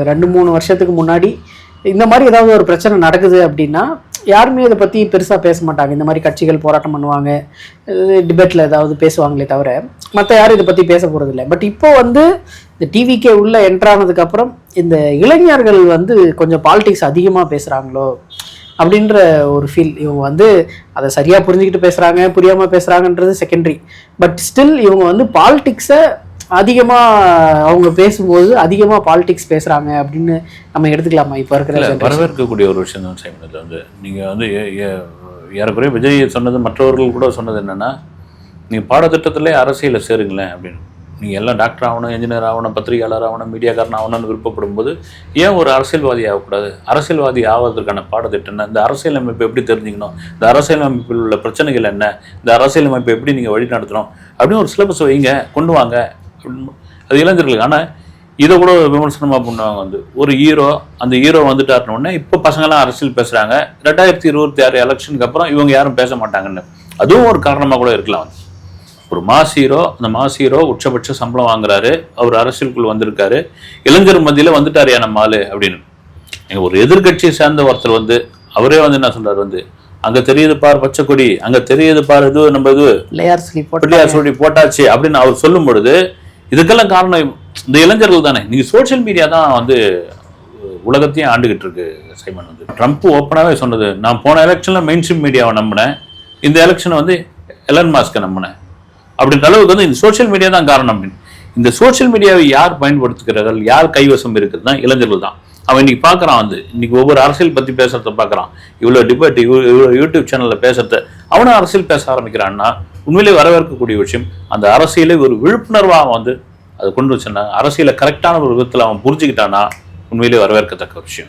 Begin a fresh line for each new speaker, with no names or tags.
2-3 வருஷத்துக்கு முன்னாடி இந்த மாதிரி ஏதாவது ஒரு பிரச்சனை நடக்குது அப்படின்னா யாருமே இதை பற்றி பெருசாக பேச மாட்டாங்க. இந்த மாதிரி கட்சிகள் போராட்டம் பண்ணுவாங்க, டிபேட்டில் ஏதாவது பேசுவாங்களே தவிர மற்ற யாரும் இதை பற்றி பேச போகிறதில்ல. பட் இப்போ இந்த டிவிக்கே உள்ள என்ட்ரானதுக்கப்புறம் இந்த இளைஞர்கள் கொஞ்சம் பாலிடிக்ஸ் அதிகமாக பேசுகிறாங்களோ அப்படின்ற ஒரு ஃபீல். இவங்க அதை சரியாக புரிஞ்சுக்கிட்டு பேசுகிறாங்க, புரியாமல் பேசுகிறாங்கன்றது செகண்டரி. பட் ஸ்டில் இவங்க பாலிடிக்ஸை அதிகமாக அவங்க பேசும்போது அதிகமாக பாலிடிக்ஸ் பேசுகிறாங்க அப்படின்னு நம்ம எடுத்துக்கலாமா? இப்போ இருக்கிற
வரவேற்கக்கூடிய ஒரு விஷயம் தான் சைமன். இதில் நீங்கள் ஏறக்குறைய விஜய் சொன்னது, மற்றவர்கள் கூட சொன்னது என்னென்னா, நீங்கள் பாடத்திட்டத்திலே அரசியலை சேருங்களேன் அப்படின்னு. நீங்கள் எல்லாம் டாக்டர் ஆகணும், இன்ஜினியர் ஆகணும், பத்திரிகையாளர் ஆகணும், மீடியாக்காரன் ஆகணும்னு விருப்பப்படும் போது ஏன் ஒரு அரசியல்வாதி ஆகக்கூடாது? அரசியல்வாதி ஆவதற்கான பாடத்திட்டம் என்ன? இந்த அரசியலமைப்பு எப்படி தெரிஞ்சுக்கணும்? இந்த அரசியலமைப்பில் உள்ள பிரச்சனைகள் என்ன? இந்த அரசியலமைப்பை எப்படி நீங்கள் வழி நடத்தணும் அப்படின்னு ஒரு சிலபஸ் வைங்க, கொண்டு வாங்க. அது இளைஞர்களுக்கு. ஆனால் இதை கூட விமர்சனமாக பண்ணுவாங்க. ஒரு ஹீரோ, அந்த ஹீரோ வந்துட்டாருன்னு இப்போ பசங்கள்லாம் அரசியல் பேசுகிறாங்க. 2026 எலெக்ஷனுக்கு அப்புறம் இவங்க யாரும் பேச மாட்டாங்கன்னு. அதுவும் ஒரு காரணமாக கூட இருக்கலாம். ஒரு மாஸ் ஹீரோ, அந்த மாஸ் ஹீரோ உச்சபட்ச சம்பளம் வாங்குறாரு, அவர் அரசியலுக்குள் வந்திருக்காரு, இளைஞர் மத்தியில் வந்துட்டாரு நம்ம ஆளு அப்படின்னு. ஒரு எதிர்கட்சியை சேர்ந்த ஒருத்தர் அவரே என்ன சொல்றாரு, அங்க தெரியுது பார் பச்சை கொடி, அங்க தெரியுது பார் இது நம்ம பிள்ளையார் சொல்லி போட்டாச்சு அப்படின்னு அவர் சொல்லும் பொழுது இதுக்கெல்லாம் காரணம் இந்த இளைஞர்கள் தானே. நீங்க சோசியல் மீடியா தான் உலகத்தையும் ஆண்டுகிட்டு இருக்கு சைமன். ட்ரம்ப் ஓப்பனாவே சொன்னது, நான் போன எலெக்ஷன்ல மெயின் ஸ்ட்ரீம் மீடியாவை நம்பினேன், இந்த எலெக்ஷனை எலன் மாஸ்கை நம்பினேன் அப்படின்ற அளவுக்கு இந்த சோசியல் மீடியா தான் காரணம் அப்படின்னு. இந்த சோசியல் மீடியாவை யார் பயன்படுத்துகிறார்கள், யார் கைவசம் இருக்கிறது தான் இளைஞர்கள் தான். அவன் இன்னைக்கு பார்க்குறான், இன்னைக்கு ஒவ்வொரு அரசியல் பற்றி பேசுறத பார்க்குறான், இவ்வளோ டிபேட், இவ்வளோ யூடியூப் சேனலில் பேசுறத அவனும் அரசியல் பேச ஆரம்பிக்கிறான்னா உண்மையிலே வரவேற்கக்கூடிய விஷயம். அந்த அரசியலை ஒரு விழிப்புணர்வாக அதை கொண்டு வச்சுன்னா, அரசியலை கரெக்டான ஒரு விதத்தில் அவன் புரிஞ்சுக்கிட்டான்னா உண்மையிலே வரவேற்கத்தக்க விஷயம்.